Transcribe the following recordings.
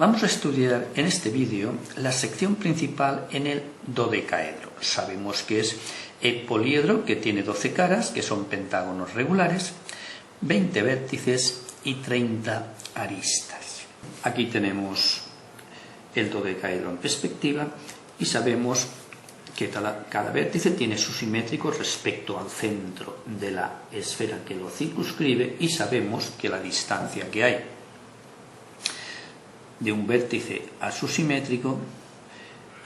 Vamos a estudiar en este vídeo la sección principal en el dodecaedro. Sabemos que es el poliedro que tiene 12 caras, que son pentágonos regulares, 20 vértices y 30 aristas. Aquí tenemos el dodecaedro en perspectiva y sabemos que cada vértice tiene su simétrico respecto al centro de la esfera que lo circunscribe, y sabemos que la distancia que hay de un vértice a su simétrico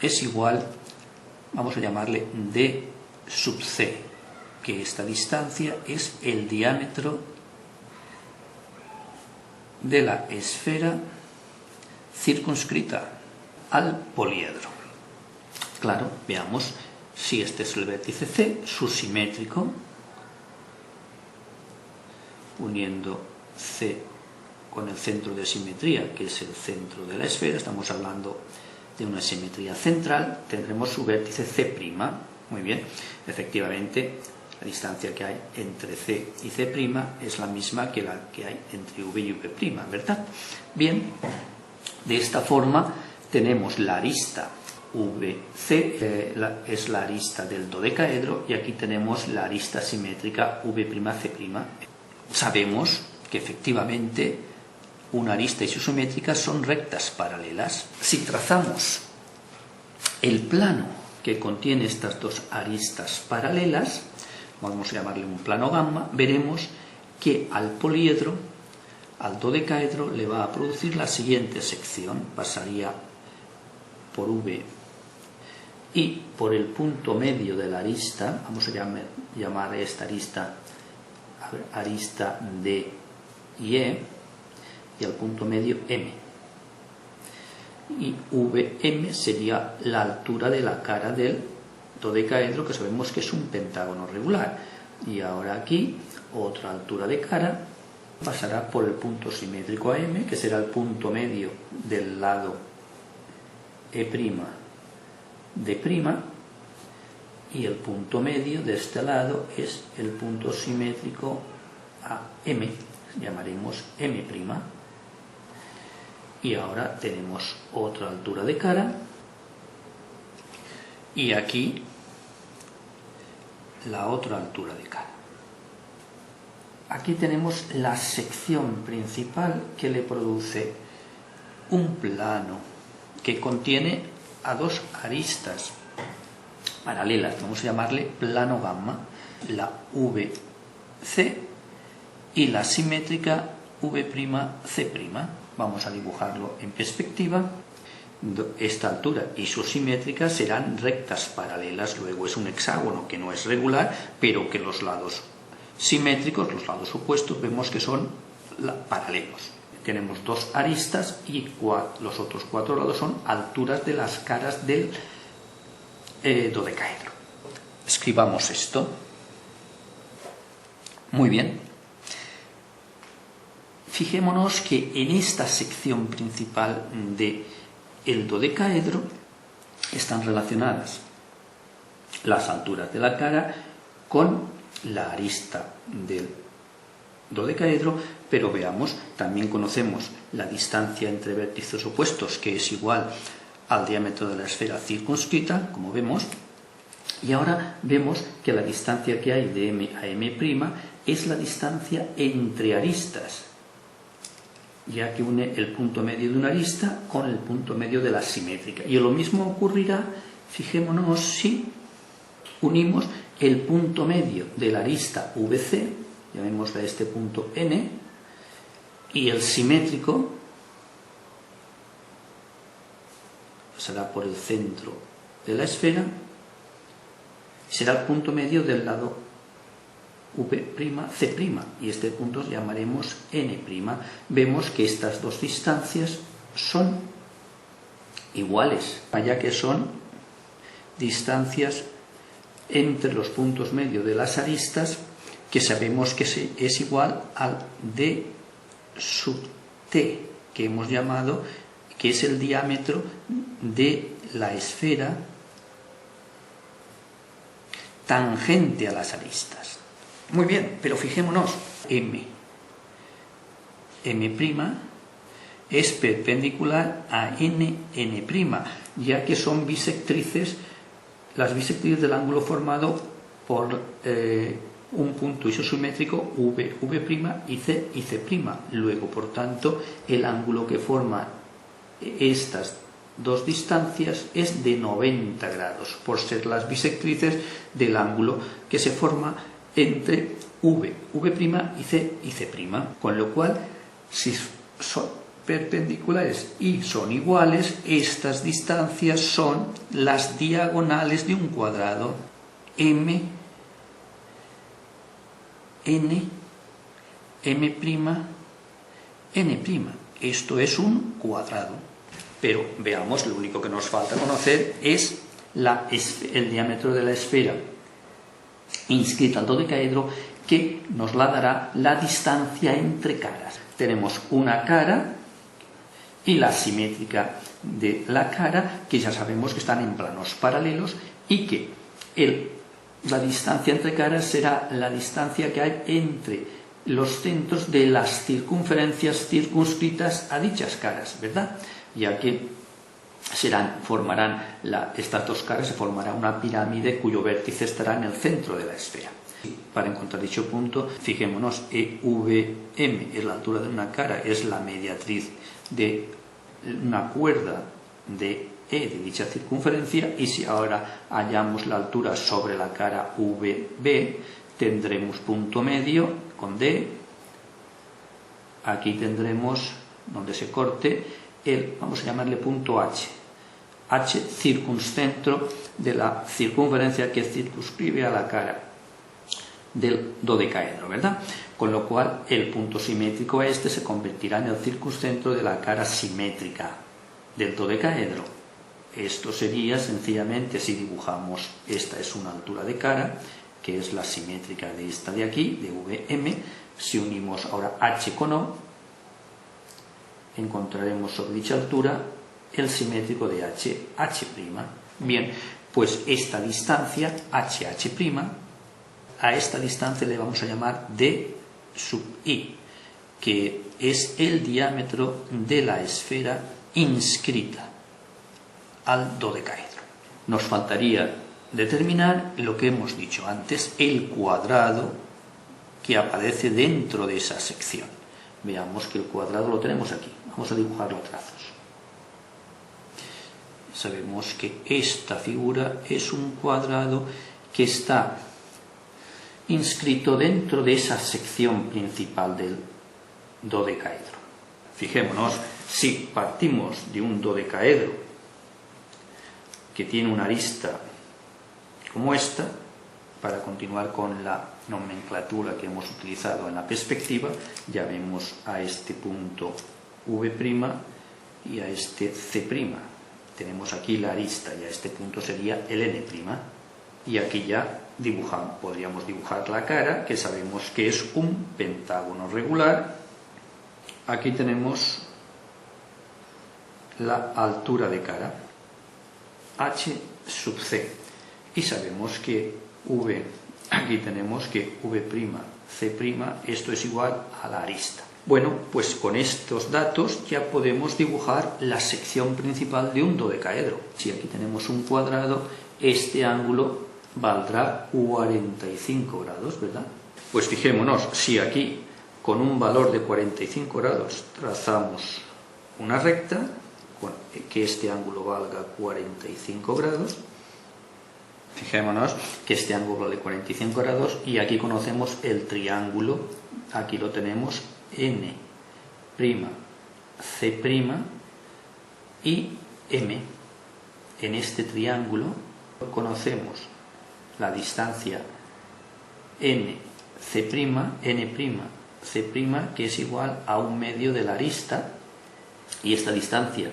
es igual, vamos a llamarle d sub c, que esta distancia es el diámetro de la esfera circunscrita al poliedro. Claro, veamos, si este es el vértice C, su simétrico, uniendo C con el centro de simetría, que es el centro de la esfera, estamos hablando de una simetría central, tendremos su vértice C'. Muy bien, efectivamente, la distancia que hay entre C y C' es la misma que la que hay entre V y V', ¿verdad? Bien, de esta forma tenemos la arista VC, es la arista del dodecaedro, y aquí tenemos la arista simétrica V'C'. Sabemos que efectivamente una arista isométrica son rectas paralelas. Si trazamos el plano que contiene estas dos aristas paralelas, vamos a llamarle un plano gamma, veremos que al poliedro, al dodecaedro, le va a producir la siguiente sección. Pasaría por V y por el punto medio de la arista, vamos a llamar a esta arista D y E, y al punto medio M. Y VM sería la altura de la cara del dodecaedro, que sabemos que es un pentágono regular. Y ahora aquí, otra altura de cara, pasará por el punto simétrico AM, que será el punto medio del lado E', D', y el punto medio de este lado es el punto simétrico AM, llamaremos M'. Y ahora tenemos otra altura de cara, y aquí la otra altura de cara. Aquí tenemos la sección principal que le produce un plano que contiene a dos aristas paralelas, vamos a llamarle plano gamma, la VC y la simétrica V'C'. Vamos a dibujarlo en perspectiva. Esta altura y su simétrica serán rectas paralelas, luego es un hexágono que no es regular, pero que los lados simétricos, los lados opuestos, vemos que son paralelos. Tenemos dos aristas y los otros cuatro lados son alturas de las caras del dodecaedro. Escribamos esto. Muy bien. Fijémonos que en esta sección principal del dodecaedro están relacionadas las alturas de la cara con la arista del dodecaedro, pero veamos, también conocemos la distancia entre vértices opuestos, que es igual al diámetro de la esfera circunscrita, como vemos, y ahora vemos que la distancia que hay de M a M' es la distancia entre aristas, ya que une el punto medio de una arista con el punto medio de la simétrica. Y lo mismo ocurrirá, fijémonos, si unimos el punto medio de la arista VC, llamémosle a este punto N, y el simétrico será por el centro de la esfera, será el punto medio del lado V'C', y este punto llamaremos N'. Vemos que estas dos distancias son iguales, ya que son distancias entre los puntos medios de las aristas, que sabemos que es igual al D sub T, que hemos llamado, que es el diámetro de la esfera tangente a las aristas. Muy bien, pero fijémonos, M' es perpendicular a n, n', ya que son bisectrices, las bisectrices del ángulo formado por un punto isosimétrico V', V' y C'. Luego, por tanto, el ángulo que forma estas dos distancias es de 90 grados, por ser las bisectrices del ángulo que se forma entre V', V' y C'. Con lo cual, si son perpendiculares y son iguales, estas distancias son las diagonales de un cuadrado. M, N, M', N'. Esto es un cuadrado. Pero veamos, lo único que nos falta conocer es el diámetro de la esfera inscrita al dodecaedro, que nos la dará la distancia entre caras. Tenemos una cara y la simétrica de la cara, que ya sabemos que están en planos paralelos, y que la distancia entre caras será la distancia que hay entre los centros de las circunferencias circunscritas a dichas caras, ¿verdad? Ya que formarán estas dos caras, se formará una pirámide cuyo vértice estará en el centro de la esfera. Para encontrar dicho punto, fijémonos, EVM es la altura de una cara, es la mediatriz de una cuerda de E de dicha circunferencia, y si ahora hallamos la altura sobre la cara VB, tendremos punto medio con D. Aquí tendremos, donde se corte, vamos a llamarle punto H. H, circuncentro de la circunferencia que circunscribe a la cara del dodecaedro, ¿verdad? Con lo cual, el punto simétrico este se convertirá en el circuncentro de la cara simétrica del dodecaedro. Esto sería sencillamente, si dibujamos, esta es una altura de cara, que es la simétrica de esta de aquí, de VM. Si unimos ahora H con O, encontraremos sobre dicha altura el simétrico de H'. Bien, pues esta distancia, HH', a esta distancia le vamos a llamar D sub I, que es el diámetro de la esfera inscrita al dodecaedro. Nos faltaría determinar lo que hemos dicho antes, el cuadrado que aparece dentro de esa sección. Veamos que el cuadrado lo tenemos aquí. Vamos a dibujarlo a trazos. Sabemos que esta figura es un cuadrado que está inscrito dentro de esa sección principal del dodecaedro. Fijémonos, si partimos de un dodecaedro que tiene una arista como esta, para continuar con la nomenclatura que hemos utilizado en la perspectiva, ya vemos a este punto V' y a este C'. Tenemos aquí la arista y a este punto sería el N'. Y aquí ya podríamos dibujar la cara, que sabemos que es un pentágono regular. Aquí tenemos la altura de cara, H sub C. Y sabemos que aquí tenemos que V', C', esto es igual a la arista. Bueno, pues con estos datos ya podemos dibujar la sección principal de un dodecaedro. Si aquí tenemos un cuadrado, este ángulo valdrá 45 grados, ¿verdad? Pues fijémonos, si aquí con un valor de 45 grados trazamos una recta, que este ángulo valga 45 grados, fijémonos que este ángulo vale 45 grados y aquí conocemos el triángulo, aquí lo tenemos, N', C' y M. En este triángulo conocemos la distancia N', C', N', C', que es igual a 1/2 de la arista, y esta distancia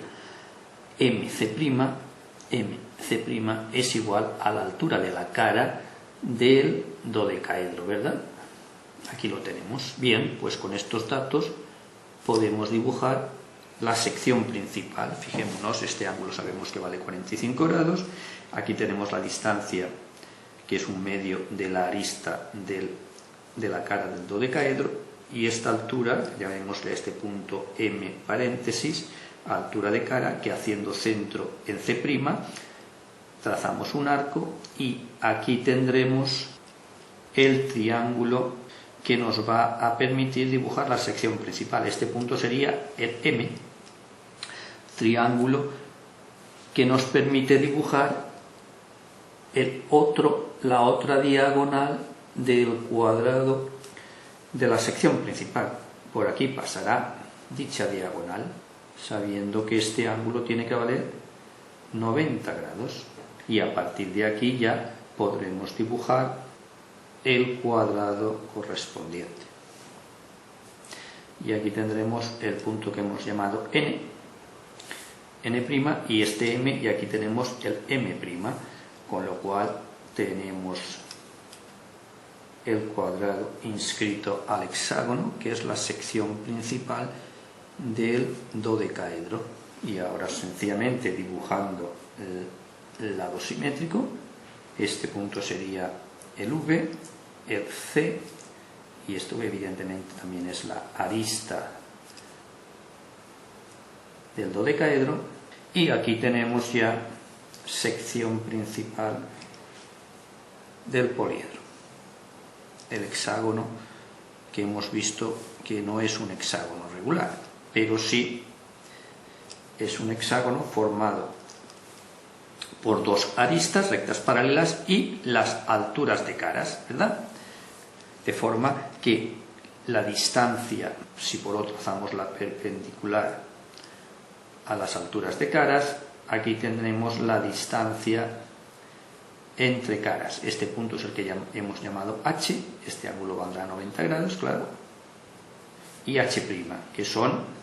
MC', es igual a la altura de la cara del dodecaedro, ¿verdad? Aquí lo tenemos. Bien, pues con estos datos podemos dibujar la sección principal. Fijémonos, este ángulo sabemos que vale 45 grados. Aquí tenemos la distancia, que es 1/2 de la arista de la cara del dodecaedro, y esta altura, llamémosle a este punto M paréntesis, altura de cara, que haciendo centro en C', trazamos un arco y aquí tendremos el triángulo que nos va a permitir dibujar la sección principal. Este punto sería el M, triángulo que nos permite dibujar la otra diagonal del cuadrado de la sección principal. Por aquí pasará dicha diagonal, sabiendo que este ángulo tiene que valer 90 grados. Y a partir de aquí ya podremos dibujar el cuadrado correspondiente. Y aquí tendremos el punto que hemos llamado N', y este M, y aquí tenemos el M', con lo cual tenemos el cuadrado inscrito al hexágono, que es la sección principal del dodecaedro. Y ahora sencillamente dibujando el lado simétrico, este punto sería el V, el C, y esto evidentemente también es la arista del dodecaedro, y aquí tenemos ya sección principal del poliedro, el hexágono, que hemos visto que no es un hexágono regular, pero sí es un hexágono formado por dos aristas rectas paralelas y las alturas de caras, ¿verdad? De forma que la distancia, si por otro trazamos la perpendicular a las alturas de caras, aquí tendremos la distancia entre caras. Este punto es el que hemos llamado H, este ángulo valdrá 90 grados, claro, y H', que son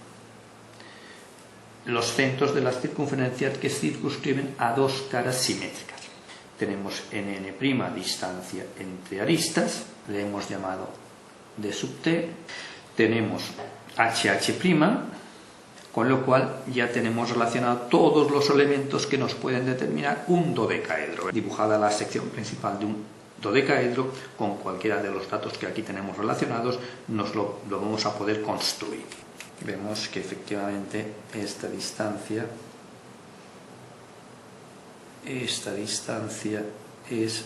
los centros de las circunferencias que circunscriben a dos caras simétricas. Tenemos NN', distancia entre aristas, le hemos llamado D sub T, tenemos HH', con lo cual ya tenemos relacionados todos los elementos que nos pueden determinar un dodecaedro. Dibujada la sección principal de un dodecaedro, con cualquiera de los datos que aquí tenemos relacionados, lo vamos a poder construir. Vemos que efectivamente esta distancia es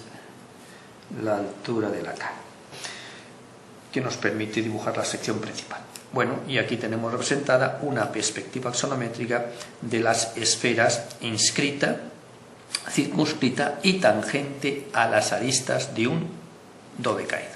la altura de la cara, que nos permite dibujar la sección principal. Bueno, y aquí tenemos representada una perspectiva axonométrica de las esferas inscrita, circunscrita y tangente a las aristas de un dodecaedro.